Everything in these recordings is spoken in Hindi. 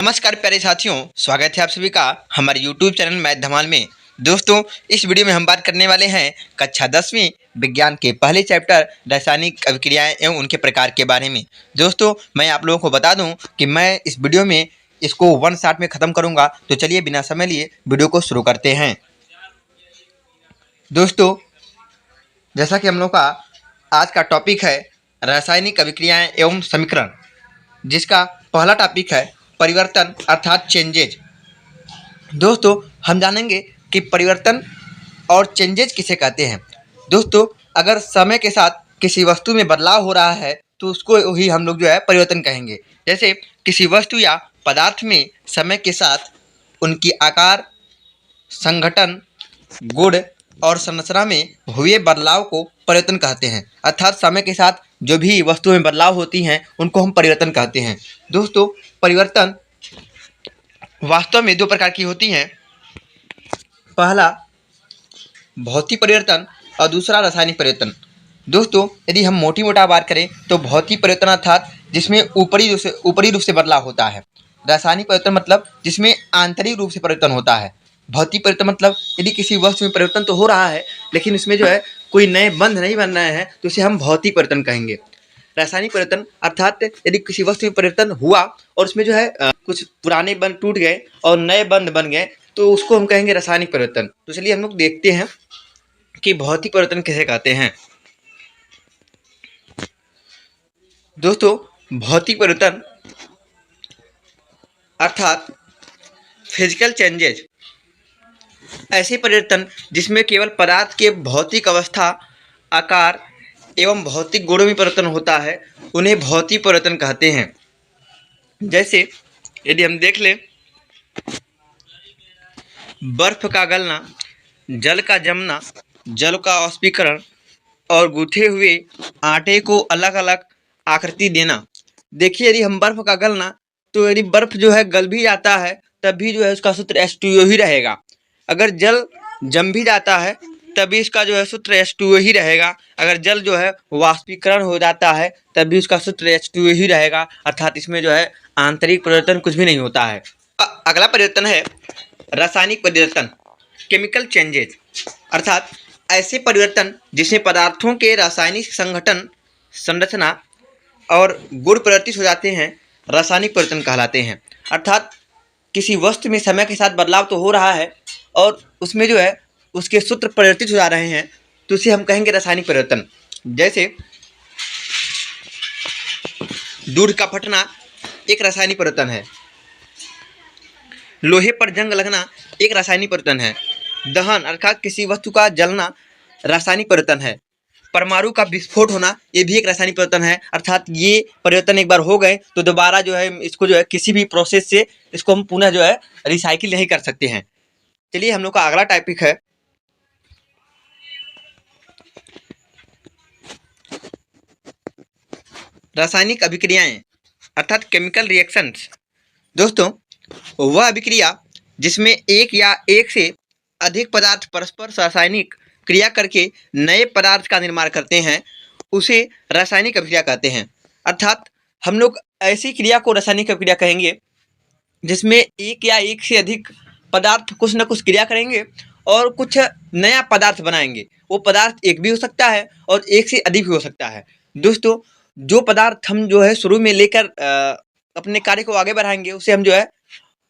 नमस्कार प्यारे साथियों, स्वागत है आप सभी का हमारे YouTube चैनल मैथ धमाल में। दोस्तों, इस वीडियो में हम बात करने वाले हैं कक्षा 10वीं विज्ञान के पहले चैप्टर रासायनिक अभिक्रियाएं एवं उनके प्रकार के बारे में। दोस्तों, मैं आप लोगों को बता दूं कि मैं इस वीडियो में इसको वन शॉट में ख़त्म करूंगा, तो चलिए बिना समय लिए वीडियो को शुरू करते हैं। दोस्तों, जैसा कि हम लोग का आज का टॉपिक है रासायनिक अभिक्रियाएं एवं समीकरण, जिसका पहला टॉपिक है परिवर्तन अर्थात चेंजेज। दोस्तों, हम जानेंगे कि परिवर्तन और चेंजेज किसे कहते हैं। दोस्तों, अगर समय के साथ किसी वस्तु में बदलाव हो रहा है तो उसको ही हम लोग परिवर्तन कहेंगे। जैसे किसी वस्तु या पदार्थ में समय के साथ उनकी आकार, संगठन, गुण और संरचना में हुए बदलाव को परिवर्तन कहते हैं। अर्थात समय के साथ जो भी वस्तु में बदलाव होती हैं उनको हम परिवर्तन कहते हैं। दोस्तों, परिवर्तन वास्तव में दो प्रकार की होती हैं। पहला भौतिक परिवर्तन और दूसरा रासायनिक परिवर्तन। दोस्तों, यदि हम मोटी मोटा बात करें तो भौतिक परिवर्तन अर्थात जिसमें ऊपरी रूप से बदलाव होता है। रासायनिक परिवर्तन मतलब जिसमें आंतरिक रूप से परिवर्तन होता है। भौतिक परिवर्तन मतलब यदि किसी वस्तु में परिवर्तन तो हो रहा है लेकिन उसमें कोई नए बंध नहीं बन रहे हैं तो उसे हम भौतिक परिवर्तन कहेंगे। रासायनिक परिवर्तन अर्थात यदि किसी वस्तु में परिवर्तन हुआ और उसमें कुछ पुराने बंध टूट गए और नए बंध बन गए तो उसको हम कहेंगे रासायनिक परिवर्तन। तो चलिए हम लोग देखते हैं कि भौतिक परिवर्तन किसे कहते हैं। दोस्तों, भौतिक परिवर्तन अर्थात फिजिकल चेंजेज ऐसे परिवर्तन जिसमें केवल पदार्थ के भौतिक अवस्था, आकार एवं भौतिक गुणों में परिवर्तन होता है, उन्हें भौतिक परिवर्तन कहते हैं। जैसे यदि हम देख लें, बर्फ का गलना, जल का जमना, जल का वाष्पीकरण और गूथे हुए आटे को अलग अलग आकृति देना। देखिए, यदि हम बर्फ का गलना, तो यदि बर्फ गल भी जाता है तब भी उसका सूत्र H2O ही रहेगा। अगर जल जम भी जाता है तब भी इसका सूत्र H2O ही रहेगा। अगर जल वाष्पीकरण हो जाता है तब भी उसका सूत्र H2O ही रहेगा। अर्थात इसमें आंतरिक परिवर्तन कुछ भी नहीं होता है। अगला परिवर्तन है रासायनिक परिवर्तन, केमिकल चेंजेज। अर्थात ऐसे परिवर्तन जिसमें पदार्थों के रासायनिक संगठन, संरचना और गुण परिवर्तित हो जाते हैं, रासायनिक परिवर्तन कहलाते हैं। अर्थात किसी वस्तु में समय के साथ बदलाव तो हो रहा है और उसमें उसके सूत्र परिवर्तित हो जा रहे हैं, तो उसे हम कहेंगे रासायनिक परिवर्तन। जैसे दूध का फटना एक रासायनिक परिवर्तन है, लोहे पर जंग लगना एक रासायनिक परिवर्तन है, दहन अर्थात किसी वस्तु का जलना रासायनिक परिवर्तन है, परमाणु का विस्फोट होना ये भी एक रासायनिक परिवर्तन है। अर्थात ये परिवर्तन एक बार हो गए तो दोबारा इसको किसी भी प्रोसेस से इसको हम पुनः रिसाइकिल नहीं कर सकते हैं। चलिए हम लोग का अगला टॉपिक है रासायनिक अभिक्रियाएं अर्थात केमिकल रिएक्शंस। दोस्तों, वह अभिक्रिया जिसमें एक या एक से अधिक पदार्थ परस्पर रासायनिक क्रिया करके नए पदार्थ का निर्माण करते हैं, उसे रासायनिक अभिक्रिया कहते हैं। अर्थात हम लोग ऐसी क्रिया को रासायनिक अभिक्रिया कहेंगे जिसमें एक या एक से अधिक पदार्थ कुछ न कुछ क्रिया करेंगे और कुछ नया पदार्थ बनाएंगे। वो पदार्थ एक भी हो सकता है और एक से अधिक भी हो सकता है। दोस्तों, जो पदार्थ हम शुरू में लेकर अपने कार्य को आगे बढ़ाएंगे उसे हम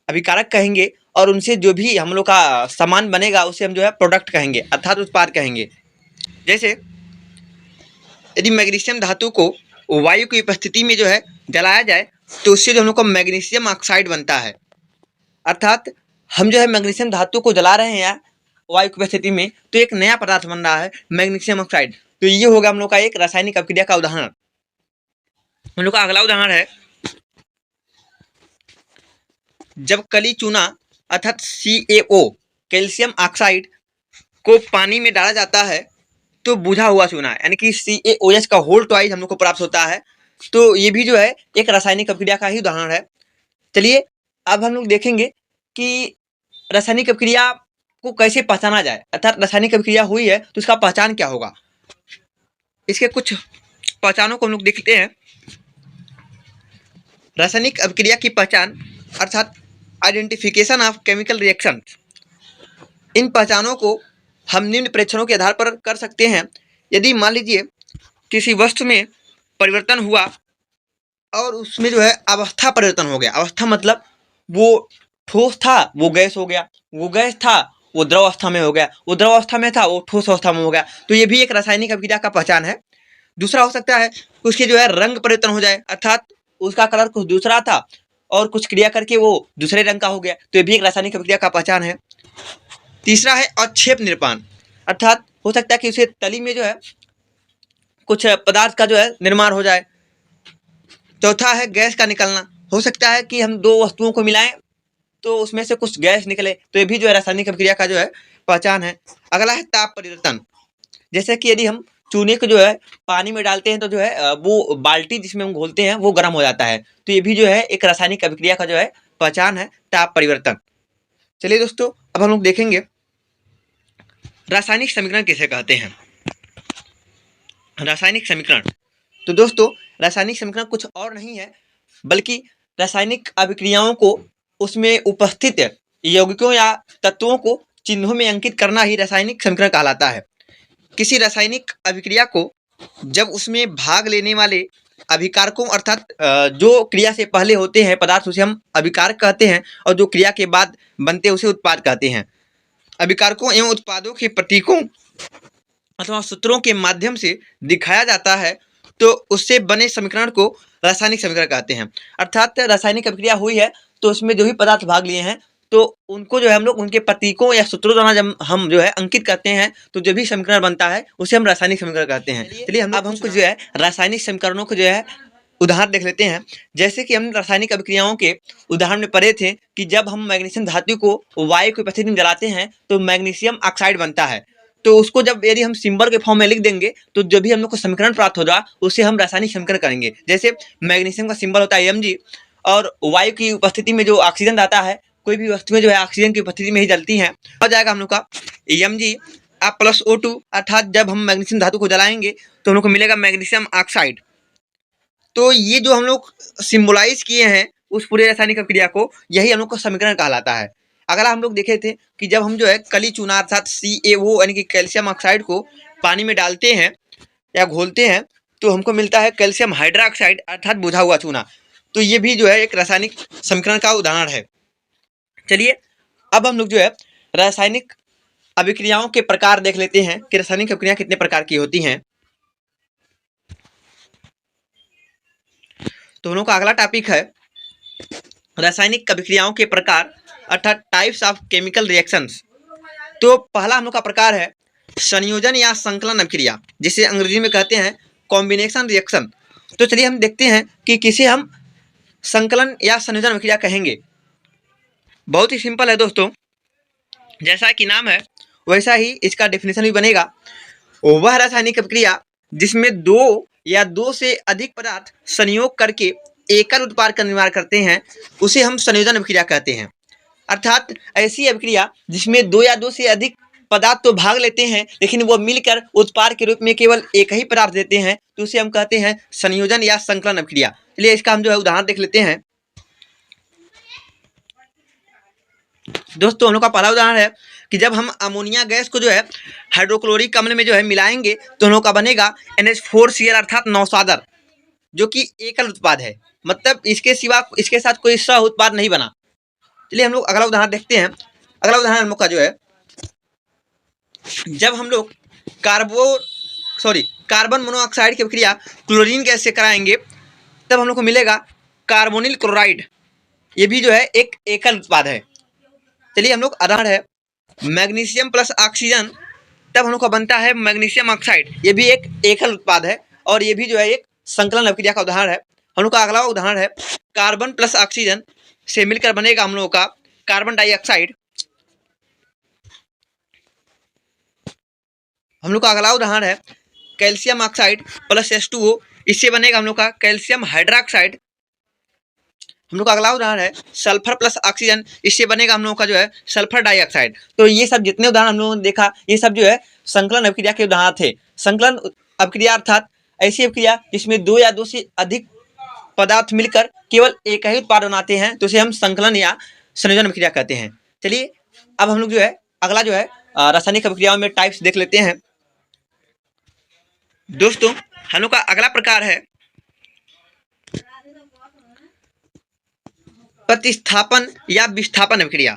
अभिकारक कहेंगे और उनसे जो भी हम लोग का सामान बनेगा उसे हम प्रोडक्ट कहेंगे अर्थात उत्पाद कहेंगे। जैसे यदि मैग्नीशियम धातु को वायु की उपस्थिति में जलाया जाए तो उससे हम लोग को मैग्नीशियम ऑक्साइड बनता है। अर्थात हम मैग्नीशियम धातु को जला रहे हैं वायु की उपस्थिति में तो एक नया पदार्थ बन रहा है मैग्नीशियम ऑक्साइड। तो ये होगा हम लोग का एक रासायनिक अभिक्रिया का उदाहरण। हम लोग का अगला उदाहरण है, जब कली चूना अर्थात CaO कैल्शियम ऑक्साइड को पानी में डाला जाता है तो बुझा हुआ चूना यानी कि CaOH का होल ट्वाइस हम लोग को प्राप्त होता है। तो ये भी एक रासायनिक अभिक्रिया का ही उदाहरण है। चलिए अब हम लोग देखेंगे कि रासायनिक अभिक्रिया को कैसे पहचाना जाए, अर्थात रासायनिक अभिक्रिया हुई है तो उसका पहचान क्या होगा। इसके कुछ पहचानों को हम लोग देखते हैं। रासायनिक अभिक्रिया की पहचान अर्थात आइडेंटिफिकेशन ऑफ केमिकल रिएक्शन। इन पहचानों को हम निम्न परीक्षणों के आधार पर कर सकते हैं। यदि मान लीजिए किसी वस्तु में परिवर्तन हुआ और उसमें जो है अवस्था परिवर्तन हो गया, अवस्था मतलब वो ठोस था वो गैस हो गया, वो गैस था वो द्रव अवस्था में हो गया, वो द्रव अवस्था में था वो ठोस अवस्था में हो गया, तो ये भी एक रासायनिक अभिक्रिया का पहचान है। दूसरा हो सकता है उसके जो है रंग परिवर्तन हो जाए, अर्थात उसका कलर कुछ दूसरा था और कुछ क्रिया करके वो दूसरे रंग का हो गया, तो ये भी एक रासायनिक अभिक्रिया का पहचान है। तीसरा है अक्षेप निर्माण, अर्थात हो सकता है कि उसे तली में जो है कुछ पदार्थ का जो है निर्माण हो जाए। चौथा है गैस का निकलना, हो सकता है कि हम दो वस्तुओं को मिलाएं तो उसमें से कुछ गैस निकले, तो ये भी जो है रासायनिक अभिक्रिया का जो है पहचान है। अगला है ताप परिवर्तन, जैसे कि यदि हम चूने को जो है पानी में डालते हैं तो जो है वो बाल्टी जिसमें हम घोलते हैं वो गर्म हो जाता है, तो ये भी जो है एक रासायनिक अभिक्रिया का जो है पहचान है, ताप परिवर्तन। चलिए दोस्तों, अब हम लोग देखेंगे रासायनिक समीकरण किसे कहते हैं। रासायनिक समीकरण, तो दोस्तों रासायनिक समीकरण कुछ और नहीं है बल्कि रासायनिक अभिक्रियाओं को उसमें उपस्थित यौगिकों या तत्वों को चिन्हों में अंकित करना ही रासायनिक समीकरण कहलाता है। किसी रासायनिक अभिक्रिया को जब उसमें भाग लेने वाले अभिकारकों अर्थात जो क्रिया से पहले होते हैं पदार्थ उसे हम अभिकारक कहते हैं, और जो क्रिया के बाद बनते हैं उसे उत्पाद कहते हैं। अभिकारकों एवं उत्पादों के प्रतीकों अथवा सूत्रों के माध्यम से दिखाया जाता है, तो उससे बने समीकरण को रासायनिक समीकरण कहते हैं। अर्थात रासायनिक अभिक्रिया हुई है तो उसमें जो भी पदार्थ भाग लिए हैं तो उनको जो है हम लोग उनके प्रतीकों या सूत्रों द्वारा जब हम जो है अंकित करते हैं तो जो भी समीकरण बनता है उसे हम रासायनिक समीकरण कहते हैं। चलिए अब हमको जो है रासायनिक समीकरणों को जो है उदाहरण देख लेते हैं। जैसे कि हम रासायनिक अभिक्रियाओं के उदाहरण में पढ़े थे कि जब हम मैग्नीशियम धातु को वायु की उपस्थिति में जलाते हैं तो मैग्नीशियम ऑक्साइड बनता है, तो उसको जब यदि हम सिंबल के फॉर्म में लिख देंगे तो जो भी हम लोग को समीकरण प्राप्त होगा उसे हम रासायनिक समीकरण करेंगे। जैसे मैग्नीशियम का सिंबल होता है Mg, और वायु की उपस्थिति में जो ऑक्सीजन आता है, कोई भी वस्तुएं जो है ऑक्सीजन की उपस्थिति में ही जलती हैं, हो जाएगा हम लोग का Mg आप प्लस O2, अर्थात जब हम मैग्नीशियम धातु को जलाएंगे तो हम लोग को मिलेगा मैग्नीशियम ऑक्साइड। तो ये जो हम लोग सिम्बोलाइज किए हैं उस पूरे रासायनिक अभिक्रिया को, यही हम लोग को समीकरण कहलाता है। अगला हम लोग देखे थे कि जब हम जो है कली चूना अर्थात CaO यानी कि कैल्शियम ऑक्साइड को पानी में डालते हैं या घोलते हैं तो हमको मिलता है कैल्शियम हाइड्रोक्साइड अर्थात बुझा हुआ चूना, तो ये भी जो है एक रासायनिक समीकरण का उदाहरण है। चलिए अब हम लोग जो है रासायनिक अभिक्रियाओं के प्रकार देख लेते हैं कि रासायनिक अभिक्रिया कितने प्रकार की होती हैं। तो हम लोग का अगला टॉपिक है रासायनिक अभिक्रियाओं के प्रकार अर्थात टाइप्स ऑफ केमिकल रिएक्शंस। तो पहला हम लोग का प्रकार है संयोजन या संकलन अभिक्रिया, जिसे अंग्रेजी में कहते हैं कॉम्बिनेशन रिएक्शन। तो चलिए हम देखते हैं कि किसे हम संकलन या संयोजन अभिक्रिया कहेंगे। बहुत ही सिंपल है दोस्तों, जैसा कि नाम है वैसा ही इसका डेफिनेशन भी बनेगा। वह रासायनिक अभिक्रिया जिसमें दो या दो से अधिक पदार्थ संयोग करके एकल उत्पाद का निर्माण करते हैं उसे हम संयोजन अभिक्रिया कहते हैं। अर्थात ऐसी अभिक्रिया जिसमें दो या दो से अधिक पदार्थ तो भाग लेते हैं लेकिन वो मिलकर उत्पाद के रूप में केवल एक ही पदार्थ देते हैं, तो उसे हम कहते हैं संयोजन या संकलन अभिक्रिया। चलिए इसका हम जो है उदाहरण देख लेते हैं। दोस्तों हम लोग का पहला उदाहरण है कि जब हम अमोनिया गैस को जो है हाइड्रोक्लोरिक अम्ल में जो है मिलाएंगे तो हम लोग का बनेगा NH4Cl अर्थात नौसादर, जो कि एकल उत्पाद है, मतलब इसके सिवा इसके साथ कोई सह उत्पाद नहीं बना। चलिए हम लोग अगला उदाहरण देखते हैं। अगला उदाहरण हम लोग का जो है जब हम लोग कार्बन मोनोऑक्साइड की अभिक्रिया क्लोरीन गैस से कराएंगे तब हम लोग को मिलेगा कार्बोनिल क्लोराइड, ये भी जो है एक एकल उत्पाद है। चलिए हम लोग उदाहरण है मैग्नीशियम प्लस ऑक्सीजन, तब हम लोग का बनता है मैग्नीशियम ऑक्साइड, ये भी एक एकल उत्पाद है और ये भी जो है एक संकलन अभिक्रिया का उदाहरण है। हम लोग का अगला उदाहरण है कार्बन प्लस ऑक्सीजन से मिलकर बनेगा हम लोगों का कार्बन डाइऑक्साइड। हम लोग का अगला उदाहरण है कैल्शियम ऑक्साइड प्लस H2O, इससे बनेगा हम लोग का कैल्शियम हाइड्रोक्साइड। हम लोग का अगला उदाहरण है सल्फर प्लस ऑक्सीजन, इससे बनेगा हम लोगों का जो है सल्फर डाइऑक्साइड। तो ये सब जितने उदाहरण हम लोगों ने देखा ये सब जो है संकलन अभिक्रिया के उदाहरण थे। संकलन अभिक्रिया अर्थात ऐसी अभिक्रिया जिसमें दो या दो से अधिक पदार्थ मिलकर केवल एक ही उत्पाद बनाते हैं तो उसे हम संकलन या संयोजन अभिक्रिया कहते हैं। चलिए अब हम लोग जो है अगला जो है रासायनिक अभिक्रियाओं में टाइप्स देख लेते हैं। दोस्तों हम लोग का अगला प्रकार है प्रतिस्थापन या विस्थापन अभिक्रिया।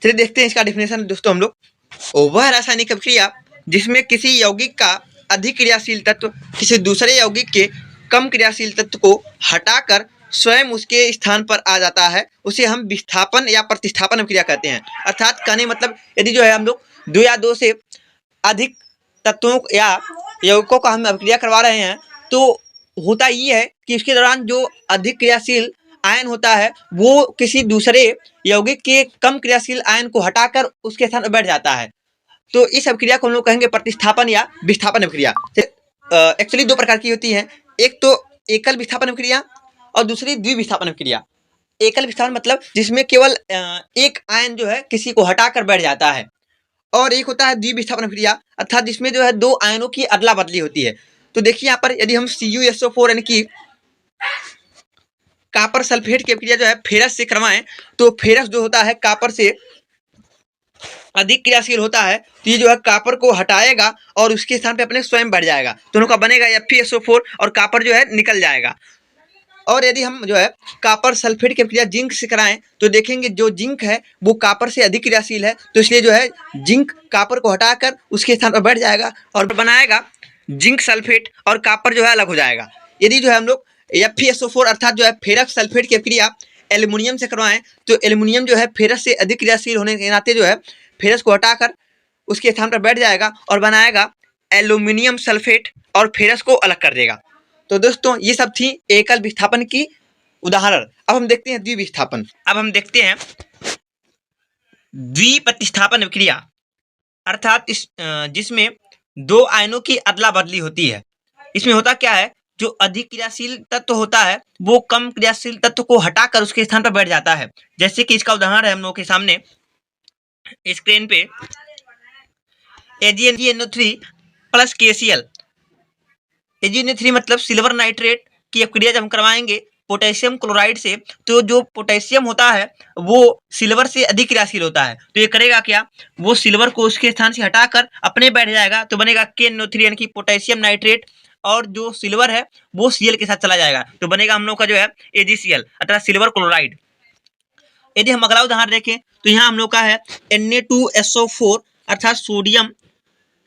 चलिए देखते हैं इसका डेफिनेशन। दोस्तों हम लोग वह रासायनिक अभिक्रिया जिसमें किसी यौगिक का अधिक क्रियाशील तत्व किसी दूसरे यौगिक के कम क्रियाशील तत्व को हटाकर स्वयं उसके स्थान पर आ जाता है उसे हम विस्थापन या प्रतिस्थापन अभिक्रिया कहते हैं। अर्थात कहने मतलब यदि जो है हम लोग दो या दो से अधिक तत्वों या यौगिकों का हम अभिक्रिया करवा रहे हैं तो होता ये है कि इसके दौरान जो अधिक क्रियाशील आयन होता है वो किसी दूसरे यौगिक के कम क्रियाशील आयन को हटाकर उसके स्थान पर बैठ जाता है। तो इस अभिक्रिया को हम लोग कहेंगे प्रतिस्थापन या विस्थापन अभिक्रिया। एक्चुअली दो प्रकार की होती है, एक तो एकल विस्थापन अभिक्रिया और दूसरी द्विविस्थापन अभिक्रिया। एकल विस्थापन मतलब जिसमें केवल एक आयन जो है किसी को हटाकर बैठ जाता है, और एक होता है द्विविस्थापन अभिक्रिया अर्थात जिसमें जो है दो आयनों की अदला बदली होती है। तो देखिए यहाँ पर यदि हम CuSO4 यानी कि कॉपर सल्फेट की अभिक्रिया जो है फेरस से करवाएं तो फेरस जो होता है कॉपर से अधिक क्रियाशील होता है तो ये जो है कॉपर को हटाएगा और उसके स्थान पे अपने स्वयं बढ़ जाएगा, दोनों का बनेगा FeSO4 और कॉपर जो है निकल जाएगा। और यदि हम जो है कॉपर सल्फेट की अभिक्रिया जिंक से कराएं तो देखेंगे जो जिंक है वो कॉपर से अधिक क्रियाशील है तो इसलिए जो है जिंक कॉपर को हटाकर उसके स्थान पर बैठ जाएगा और बनाएगा जिंक सल्फेट और कॉपर जो है अलग हो जाएगा। यदि जो है हम लोग FeSO4 अर्थात जो है फेरस सल्फेट की अभिक्रिया एल्युमिनियम से करवाएं तो एल्युमिनियम जो है फेरस से अधिक क्रियाशील होने के नाते जो है फेरस को हटाकर उसके स्थान पर बैठ जाएगा और बनाएगा एल्युमिनियम सल्फेट और फेरस को अलग कर देगा। तो दोस्तों ये सब थी एकल विस्थापन की उदाहरण। अब हम देखते हैं द्विविस्थापन। अब हम देखते हैं द्विप्रतिस्थापन अभिक्रिया अर्थात जिसमें दो आयनों की अदला बदली होती है। इसमें होता क्या है, जो अधिक क्रियाशील तत्व होता है वो कम क्रियाशील तत्व को हटाकर उसके स्थान पर बैठ जाता है। जैसे कि इसका उदाहरण है हम लोगों के सामने स्क्रीन पे AgNO3 प्लस KCl। AgNO3 मतलब सिल्वर नाइट्रेट की अभिक्रिया जब हम करवाएंगे पोटेशियम क्लोराइड से तो जो पोटेशियम होता है वो सिल्वर से अधिक क्रियाशील होता है तो ये करेगा क्या, वो सिल्वर को उसके स्थान से हटाकर अपने बैठ जाएगा तो बनेगा KNO3 यानी कि पोटेशियम नाइट्रेट, और जो सिल्वर है वो Cl के साथ चला जाएगा तो बनेगा हम लोग का जो है AgCl अर्थात सिल्वर क्लोराइड। यदि हम अगला उदाहरण देखें तो यहाँ हम लोग का है Na2SO4 अर्थात सोडियम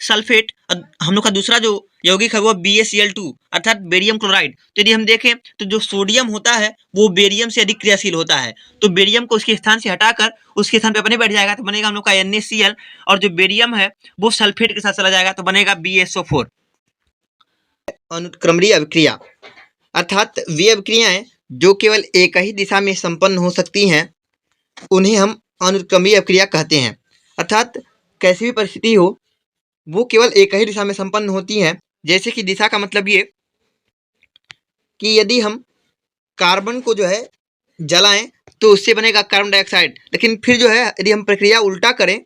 सल्फेट, हम लोग का दूसरा जो यौगिक है वो BaCl2 अर्थात बेरियम क्लोराइड। तो यदि हम देखें तो जो सोडियम होता है वो बेरियम से अधिक क्रियाशील होता है तो बेरियम को उसके स्थान से हटाकर उसके स्थान पे अपने बैठ जाएगा तो बनेगा हम लोग का NaCl, और जो बेरियम है वो सल्फेट के साथ चला जाएगा तो बनेगा BaSO4। अनुत्क्रमणीय अभिक्रिया अर्थात वे अभिक्रियाएं जो केवल एक ही दिशा में संपन्न हो सकती हैं उन्हें हम अनुत्क्रमणीय अभिक्रिया कहते हैं। अर्थात कैसी भी परिस्थिति हो वो केवल एक ही दिशा में संपन्न होती हैं। जैसे कि दिशा का मतलब ये कि यदि हम कार्बन को जो है जलाएं तो उससे बनेगा कार्बन डाइऑक्साइड, लेकिन फिर जो है यदि हम प्रक्रिया उल्टा करें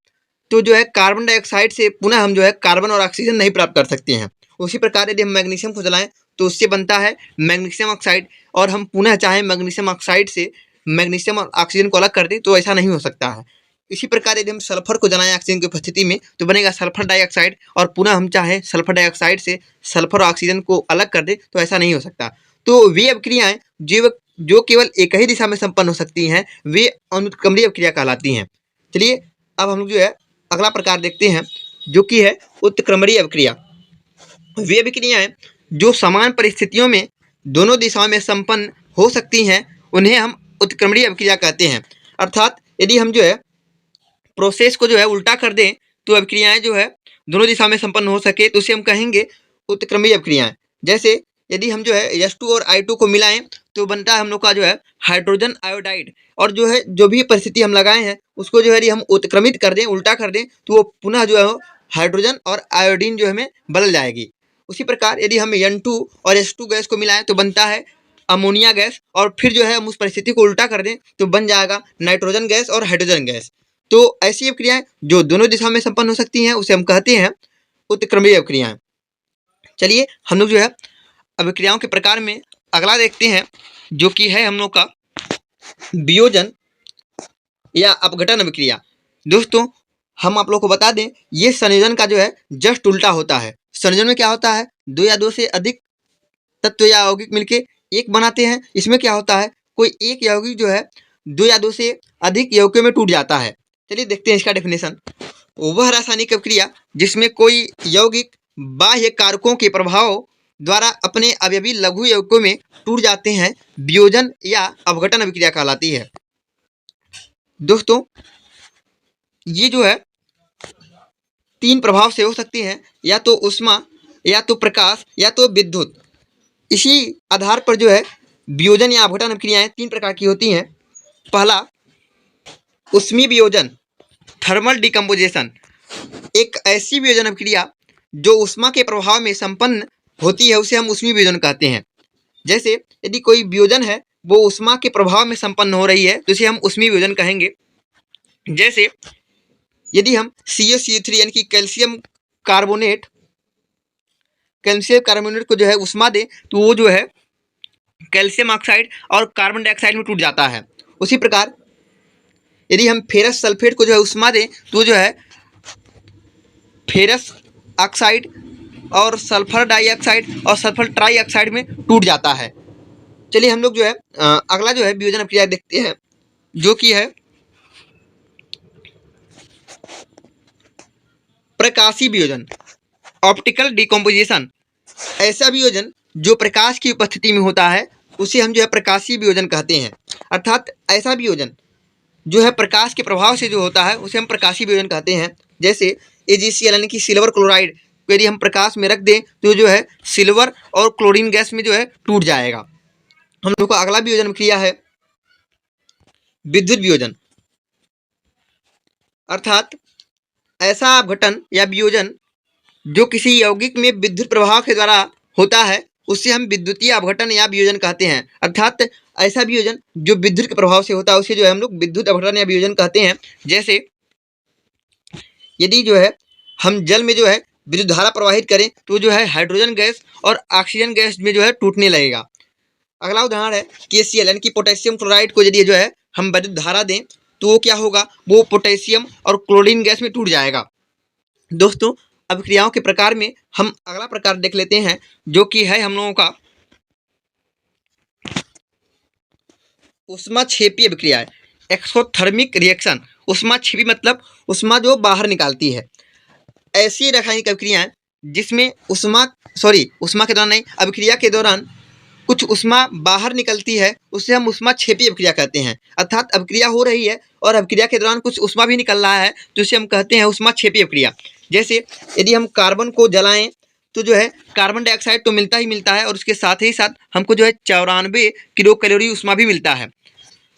तो जो है कार्बन डाइऑक्साइड से पुनः हम जो है कार्बन और ऑक्सीजन नहीं प्राप्त कर सकते हैं। उसी प्रकार यदि हम मैग्नीशियम को जलाएं तो उससे बनता है मैग्नीशियम ऑक्साइड, और हम पुनः चाहें मैग्नीशियम ऑक्साइड से मैग्नीशियम और ऑक्सीजन को अलग कर दें तो ऐसा नहीं हो सकता है। इसी प्रकार यदि हम सल्फर को जलाएं ऑक्सीजन की उपस्थिति में तो बनेगा सल्फर डाइऑक्साइड, और पुनः हम चाहें सल्फर डाइऑक्साइड से सल्फर और ऑक्सीजन को अलग कर दें तो ऐसा नहीं हो सकता। तो वे अभिक्रियाएं जो केवल एक ही दिशा में संपन्न हो सकती हैं वे अनुत्क्रमणीय अभिक्रिया कहलाती हैं। चलिए अब हम लोग जो है अगला प्रकार देखते हैं जो कि है उत्क्रमणीय अभिक्रिया। वे अभिक्रियाएं जो समान परिस्थितियों में दोनों दिशाओं में संपन्न हो सकती हैं उन्हें हम उत्क्रमणीय अभिक्रिया कहते हैं। अर्थात यदि हम जो है प्रोसेस को जो है उल्टा कर दें तो अभिक्रियाएं जो है दोनों दिशा में संपन्न हो सके तो उसे हम कहेंगे उत्क्रमणीय अभिक्रियाएं। जैसे यदि हम जो है H2 और I2 को मिलाएं तो बनता है हम लोग का जो है हाइड्रोजन आयोडाइड, और जो है जो भी परिस्थिति हम लगाए हैं उसको जो है यदि हम उत्क्रमित कर दें उल्टा कर दें तो वो पुनः जो है हाइड्रोजन और आयोडीन जो हमें बदल जाएगी। उसी प्रकार यदि हम N2 और H2 गैस को मिलाएं तो बनता है अमोनिया गैस, और फिर जो है हम उस परिस्थिति को उल्टा कर दें तो बन जाएगा नाइट्रोजन गैस और हाइड्रोजन गैस। तो ऐसी अभिक्रियाएं जो दोनों दिशा में संपन्न हो सकती हैं उसे हम कहते हैं उत्क्रमणीय अभिक्रियाएं। चलिए हम लोग जो है अभिक्रियाओं के प्रकार में अगला देखते हैं जो कि है हम लोग का वियोजन या अपघटन अभिक्रिया। दोस्तों हम आप लोग को बता दें, ये संयोजन का जो है जस्ट उल्टा होता है। संयोजन में क्या होता है, दो या दो से अधिक तत्व या यौगिक मिलके एक बनाते हैं। इसमें क्या होता है, कोई एक यौगिक जो है दो या दो से अधिक यौगिकों में टूट जाता है। चलिए देखते हैं इसका डेफिनेशन। वह रासायनिक अभिक्रिया जिसमें कोई यौगिक बाह्य कारकों के प्रभाव द्वारा अपने अवयवी लघु यौगिकों में टूट जाते हैं, वियोजन या अपघटन अभिक्रिया कहलाती है। दोस्तों ये जो है तीन प्रभाव से हो सकती हैं, या तो ऊष्मा, या तो प्रकाश, या तो विद्युत। इसी आधार पर जो है वियोजन या अपघटन अभिक्रियाएं तीन प्रकार की होती हैं। पहला ऊष्मीय वियोजन, थर्मल डिकम्पोजिशन, एक ऐसी वियोजन अभिक्रिया जो ऊष्मा के प्रभाव में संपन्न होती है उसे हम ऊष्मीय वियोजन कहते हैं। जैसे यदि कोई वियोजन है वो ऊष्मा के प्रभाव में संपन्न हो रही है तो इसे हम ऊष्मीय वियोजन कहेंगे। जैसे यदि हम CaCO3 यानी कि कैल्शियम कार्बोनेट को जो है ऊष्मा दें तो वो जो है कैल्शियम ऑक्साइड और कार्बन डाइऑक्साइड में टूट जाता है। उसी प्रकार यदि हम फेरस सल्फेट को जो है ऊष्मा दें तो जो है फेरस ऑक्साइड और सल्फर डाइऑक्साइड और सल्फर ट्राइऑक्साइड में टूट जाता है। चलिए हम लोग जो है अगला जो है वियोजन अभिक्रिया देखते हैं जो कि है प्रकाशीय वियोजन, ऑप्टिकल डिकम्पोजिशन। ऐसा वियोजन जो प्रकाश की उपस्थिति में होता है उसे हम जो है प्रकाशीय वियोजन कहते हैं। अर्थात ऐसा वियोजन जो है प्रकाश के प्रभाव से जो होता है उसे हम प्रकाशीय वियोजन कहते हैं। जैसे AgCl यानी कि सिल्वर क्लोराइड को यदि हम प्रकाश में रख दें तो जो है सिल्वर और क्लोरीन गैस में जो है टूट जाएगा। हम लोग का अगला वियोजन अभिक्रिया है विद्युत वियोजन। अर्थात ऐसा अपघटन या वियोजन जो किसी यौगिक में विद्युत प्रभाव के द्वारा होता है उससे हम विद्युतीय अपघटन या वियोजन कहते हैं। अर्थात ऐसा वियोजन जो विद्युत के प्रभाव से होता है उसे जो है हम लोग विद्युत अपघटन या वियोजन कहते हैं। जैसे यदि जो है हम जल में जो है विद्युत धारा प्रवाहित करें तो जो है हाइड्रोजन गैस और ऑक्सीजन गैस में जो है टूटने लगेगा। अगला उदाहरण है KCl यानी कि पोटेशियम क्लोराइड को यदि जो है हम विद्युत धारा दें तो वो क्या होगा, वो पोटेशियम और क्लोरीन गैस में टूट जाएगा। दोस्तों अभिक्रियाओं के प्रकार में हम अगला प्रकार देख लेते हैं जो कि है हम लोगों का ऊष्माक्षेपी अभिक्रिया, एक्सोथर्मिक रिएक्शन। ऊष्माक्षेपी मतलब ऊष्मा जो बाहर निकालती है। ऐसी रासायनिक अभिक्रियाएं जिसमें ऊष्मा के दौरान नहीं, अभिक्रिया के दौरान कुछ ऊष्मा बाहर निकलती है उसे हम ऊष्माक्षेपी अभिक्रिया कहते हैं। अर्थात अभिक्रिया हो रही है और अभिक्रिया के दौरान कुछ ऊष्मा भी निकल रहा है तो इसे हम कहते हैं ऊष्माक्षेपी अभिक्रिया। जैसे यदि हम कार्बन को जलाएं तो जो है कार्बन डाइऑक्साइड तो मिलता ही मिलता है और उसके साथ ही साथ हमको जो है 94 किलो कैलोरी ऊष्मा भी मिलता है।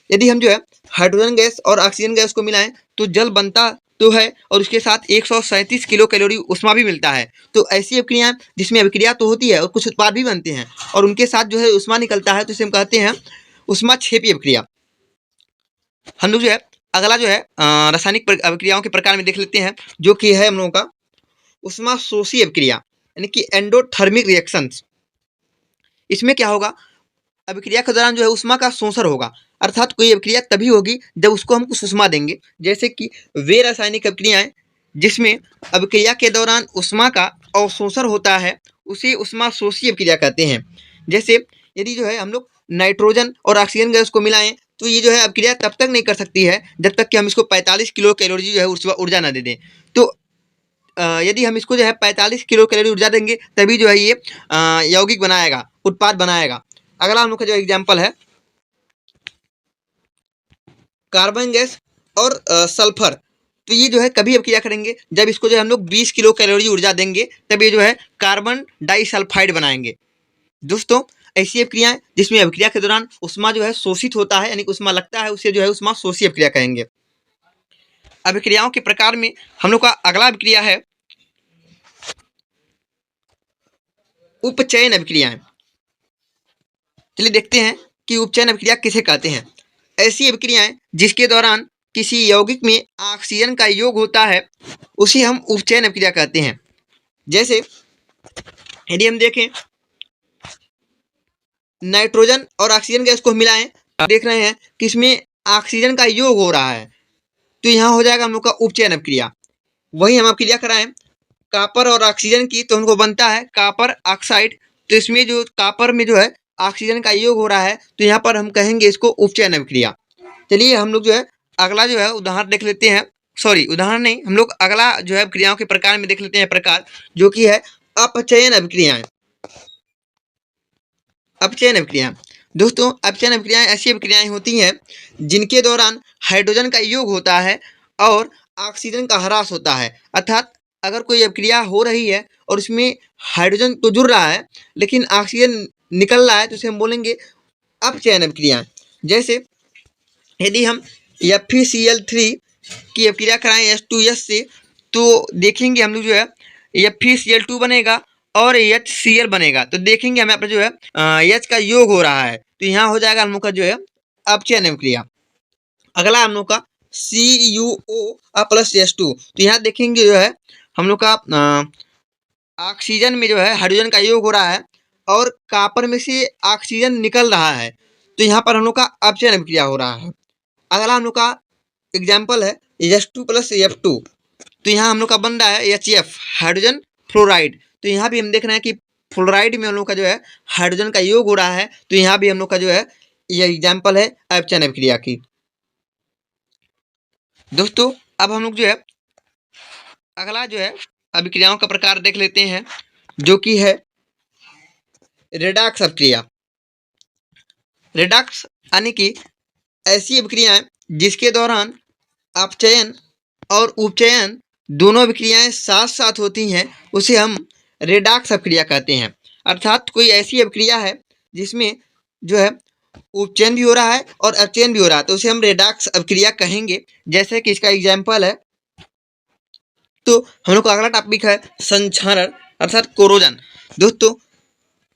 यदि हम जो है हाइड्रोजन गैस और ऑक्सीजन गैस को मिलाएं तो जल बनता तो है और उसके साथ 137 किलो कैलोरी ऊष्मा भी मिलता है। तो ऐसी अभिक्रियाएं जिसमें अभिक्रिया तो होती है और कुछ उत्पाद भी बनते हैं और उनके साथ जो है ऊष्मा निकलता है तो इसे हम कहते हैं ऊष्माक्षेपी अभिक्रिया। हम लोग जो है अगला जो है रासायनिक अभिक्रियाओं के प्रकार में देख लेते हैं जो कि है हम लोगों का ऊष्माशोषी अभिक्रिया यानी कि एंडोथर्मिक रिएक्शंस। इसमें क्या होगा, अभिक्रिया के दौरान जो है ऊष्मा का शोषण होगा। अर्थात कोई अभिक्रिया तभी होगी जब उसको हम कुछ ऊष्मा देंगे। जैसे कि वे रासायनिक अभिक्रियाएं जिसमें अभिक्रिया के दौरान ऊष्मा का अवशोषण होता है उसे ऊष्माशोषी अभिक्रिया कहते हैं। जैसे यदि जो है हम लोग नाइट्रोजन और ऑक्सीजन गैस को मिलाएं तो ये जो है अभिक्रिया तब तक नहीं कर सकती है जब तक कि हम इसको 45 किलो कैलोरी जो है ऊर्जा ना दे दें। तो यदि हम इसको जो है 45 किलो कैलोरी ऊर्जा देंगे तभी जो है ये यौगिक बनाएगा, उत्पाद बनाएगा। अगला हम लोग का जो एग्जाम्पल है कार्बन गैस और सल्फर। तो ये जो है कभी अभिक्रिया करेंगे जब इसको जो है हम लोग 20 किलो कैलोरी ऊर्जा देंगे तब ये जो है कार्बन डाइसल्फाइड बनाएंगे। दोस्तों ऐसी अभिक्रियाएं जिसमें अभिक्रिया के दौरान ऊष्मा जो है शोषित होता है यानी ऊष्मा लगता है उसे जो है ऊष्माशोषी अभिक्रिया कहेंगे। अभिक्रियाओं के प्रकार में हम लोग का अगला अभिक्रिया है उपचयन अभिक्रियाएं। चलिए देखते हैं कि उपचयन अभिक्रिया किसे कहते हैं। ऐसी अभिक्रियाएं जिसके दौरान किसी यौगिक में ऑक्सीजन का योग होता है उसे हम उपचयन अभिक्रिया कहते हैं। जैसे यदि हम देखें नाइट्रोजन और ऑक्सीजन गैस को मिलाएं, देख रहे हैं कि इसमें ऑक्सीजन का योग हो रहा है, तो यहाँ हो जाएगा हम लोग का उपचयन अभिक्रिया। वही हम अभिक्रिया कराएं कापर और ऑक्सीजन की, तो उनको बनता है कापर ऑक्साइड। तो इसमें जो कापर में जो है ऑक्सीजन का योग हो रहा है, तो यहाँ पर हम कहेंगे इसको उपचयन अभिक्रिया। चलिए हम लोग जो है अगला जो है उदाहरण देख लेते हैं। सॉरी, उदाहरण नहीं, हम लोग अगला जो है अभिक्रियाओं के प्रकार में देख लेते हैं प्रकार, जो कि है अपचयन अभिक्रियाएं। अपचयन अभिक्रिया दोस्तों, अपचयन अभिक्रियाएं ऐसी अभिक्रियाएं होती हैं जिनके दौरान हाइड्रोजन का योग होता है और ऑक्सीजन का ह्रास होता है। अर्थात अगर कोई अभिक्रिया हो रही है और उसमें हाइड्रोजन तो जुड़ रहा है लेकिन ऑक्सीजन निकल रहा है, तो उसे हम बोलेंगे अपचयन अभिक्रिया। जैसे यदि हम FeCl3 की अभिक्रिया कराएं H2S से, तो देखेंगे हम लोग जो है FeCl2 बनेगा और HCl बनेगा। तो देखेंगे हमें यहाँ पर जो है H का योग हो रहा है, तो यहाँ हो जाएगा हम लोग का जो है अपचयन अभिक्रिया। अगला हम लोग का CuO प्लस H2, तो यहाँ देखेंगे जो है हम लोग का ऑक्सीजन में जो है हाइड्रोजन का योग हो रहा है और कॉपर में से ऑक्सीजन निकल रहा है, तो यहाँ पर हम लोग का अपचयन अभिक्रिया हो रहा है। अगला हम लोग का एग्जाम्पल है H2 प्लस F2, तो यहाँ हम लोग का बन रहा है HF हाइड्रोजन फ्लोराइड। तो यहाँ भी हम देख रहे हैं कि फ्लोराइड में हम लोग का जो है हाइड्रोजन का योग हो रहा है, तो यहाँ भी हम लोग का जो है यह एग्जाम्पल है अपचयन अभिक्रिया की। दोस्तों अब हम लोग जो है अगला जो है अभिक्रियाओं का प्रकार देख लेते हैं, जो कि है रेडॉक्स अभिक्रिया। रेडॉक्स यानी कि ऐसी अभिक्रियाएं जिसके दौरान अपचयन और उपचयन दोनों अभिक्रियाएं साथ साथ होती हैं, उसे हम रेडॉक्स अभिक्रिया कहते हैं। अर्थात कोई ऐसी अभिक्रिया है जिसमें जो है उपचयन भी हो रहा है और अपचयन भी हो रहा है, तो उसे हम रेडॉक्स अभिक्रिया कहेंगे। जैसे कि इसका एग्जाम्पल है, तो हम लोग का अगला टॉपिक है संक्षारण अर्थात कोरोजन। दोस्तों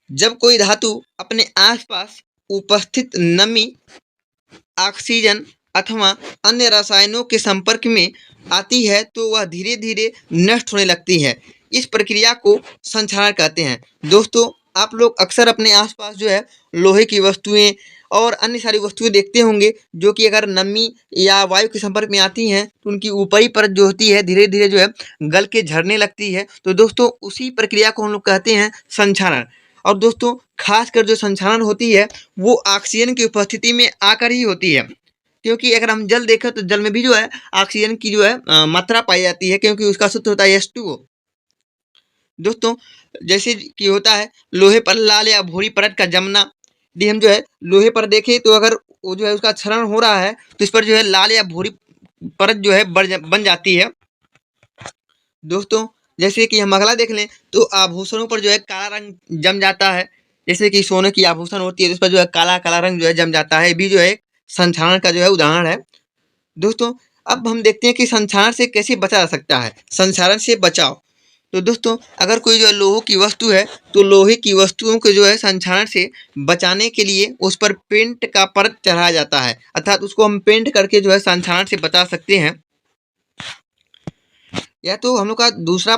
जब कोई धातु अपने आसपास उपस्थित नमी, ऑक्सीजन अथवा अन्य रसायनों के संपर्क में आती है, तो वह धीरे धीरे नष्ट होने लगती है। इस प्रक्रिया को संक्षारण कहते हैं। दोस्तों आप लोग अक्सर अपने आसपास जो है लोहे की वस्तुएं और अन्य सारी वस्तुएं देखते होंगे, जो कि अगर नमी या वायु के संपर्क में आती हैं तो उनकी ऊपरी परत जो होती है धीरे धीरे जो है गल के झड़ने लगती है। तो दोस्तों उसी प्रक्रिया को हम लोग कहते हैं संक्षारण। और दोस्तों खासकर जो संक्षारण होती है वो ऑक्सीजन की उपस्थिति में आकर ही होती है, क्योंकि अगर हम जल देखें तो जल में भी जो है ऑक्सीजन की जो है मात्रा पाई जाती है, क्योंकि उसका सूत्र होता है H2O। दोस्तों जैसे कि होता है लोहे पर लाल या भूरी परत का जमना, यदि हम जो है लोहे पर देखें तो अगर वो जो है उसका क्षरण हो रहा है तो इस पर जो है लाल या भूरी परत जो है बन जाती है। दोस्तों जैसे कि हम अगला देख लें तो आभूषणों पर जो है काला रंग जम जाता है, जैसे कि सोने की आभूषण होती है तो इस पर जो है काला काला रंग जो है जम जाता है, भी जो है संक्षारण का जो है उदाहरण है। दोस्तों अब हम देखते हैं कि संक्षारण से कैसे बचा जा सकता है। संक्षारण से बचाव, तो दोस्तों अगर कोई जो है लोहे की वस्तु है तो लोहे की वस्तुओं को जो है संक्षारण से बचाने के लिए उस पर पेंट का परत चढ़ाया जाता है, अर्थात उसको हम पेंट करके जो है संक्षारण से बचा सकते हैं। या तो हम लोग का दूसरा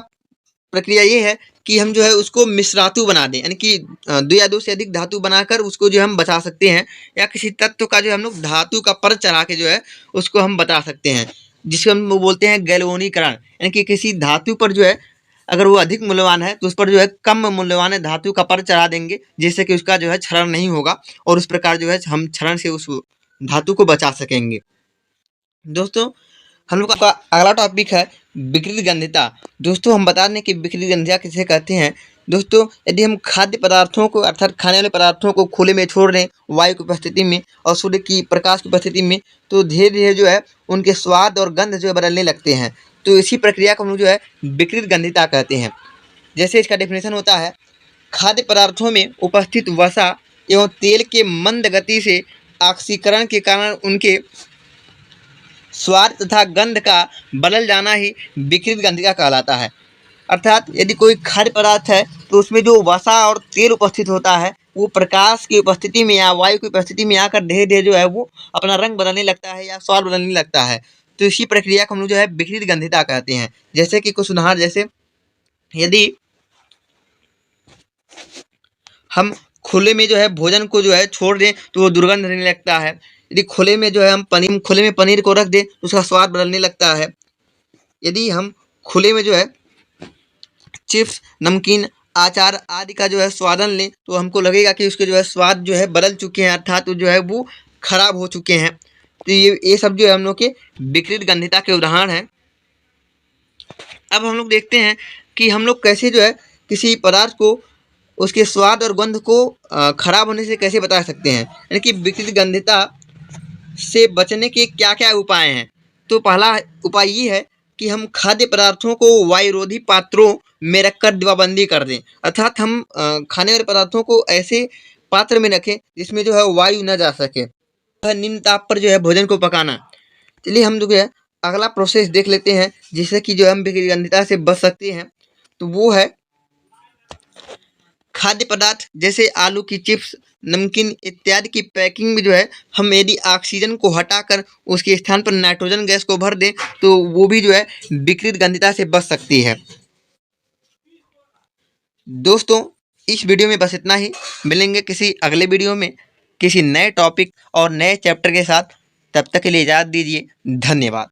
प्रक्रिया ये है कि हम जो है उसको मिश्रातु बना दें, यानी कि 2 या 2 से अधिक धातु बनाकर उसको जो हम बचा सकते हैं, या किसी तत्व का जो हम लोग धातु का परत चढ़ा के जो है उसको हम बता सकते हैं, जिसको हम बोलते हैं गैल्वेनीकरण। यानी कि किसी धातु पर जो है अगर वो अधिक मूल्यवान है तो उस पर जो है कम मूल्यवान धातु का परत चढ़ा देंगे, जिससे कि उसका जो है क्षरण नहीं होगा और उस प्रकार जो है हम क्षरण से उस धातु को बचा सकेंगे। दोस्तों हम लोग का अगला टॉपिक है विकृत गंधिता। दोस्तों हम बता दें कि विकृत गंधिता किसे कहते हैं। दोस्तों यदि हम खाद्य पदार्थों को अर्थात खाने वाले पदार्थों को खुले में छोड़ दें वायु की उपस्थिति में और सूर्य की प्रकाश की उपस्थिति में, तो धीरे धीरे जो है उनके स्वाद और गंध जो है बदलने लगते हैं। तो इसी प्रक्रिया को हम लोग जो है विकृत गंधिता कहते हैं। जैसे इसका डेफिनेशन होता है, खाद्य पदार्थों में उपस्थित वसा एवं तेल के मंद गति से ऑक्सीकरण के कारण उनके स्वाद तथा गंध का बदल जाना ही विकृत गंधिता कहलाता है। अर्थात यदि कोई खाद्य पदार्थ है तो उसमें जो वसा और तेल उपस्थित होता है वो प्रकाश की उपस्थिति में या वायु की उपस्थिति में आकर धीरे धीरे जो है वो अपना रंग बदलने लगता है या स्वाद बदलने लगता है। तो इसी प्रक्रिया को हम लोग जो है विकृत गंधिता कहते हैं। जैसे कि कुछ उदाहरण, जैसे यदि हम खुले में जो है भोजन को जो है छोड़ दें तो वो दुर्गंध रहने लगता है। यदि खुले में जो है हम खुले में पनीर को रख दें तो उसका स्वाद बदलने लगता है। यदि हम खुले में जो है चिप्स, नमकीन, अचार आदि का जो है स्वादन लें तो हमको लगेगा कि उसके जो है स्वाद जो है बदल चुके हैं, अर्थात जो है वो खराब हो चुके हैं। तो ये सब जो है हम लोग के विकृत गंधिता के उदाहरण हैं। अब हम लोग देखते हैं कि हम लोग कैसे जो है किसी पदार्थ को उसके स्वाद और गंध को खराब होने से कैसे बता सकते हैं, यानी कि विकृत गंधिता से बचने के क्या क्या उपाय हैं। तो पहला उपाय ये है कि हम खाद्य पदार्थों को वायुरोधी पात्रों में रखकर दीवाबंदी कर दें, अर्थात हम खाने वाले पदार्थों को ऐसे पात्र में रखें जिसमें जो है वायु न जा सके। निम्न ताप पर जो है भोजन को पकाना। चलिए हम जो है अगला प्रोसेस देख लेते हैं जिससे कि जो हम विकृत गंधिता से बच सकते हैं। तो वो है खाद्य पदार्थ जैसे आलू की चिप्स, नमकीन इत्यादि की पैकिंग में जो है हम यदि ऑक्सीजन को हटाकर उसके स्थान पर नाइट्रोजन गैस को भर दें तो वो भी जो है विकृत गंधिता से बच सकती है। दोस्तों, इस वीडियो में बस इतना ही। मिलेंगे किसी अगले वीडियो में किसी नए टॉपिक और नए चैप्टर के साथ। तब तक के लिए इजाज़त दीजिए। धन्यवाद।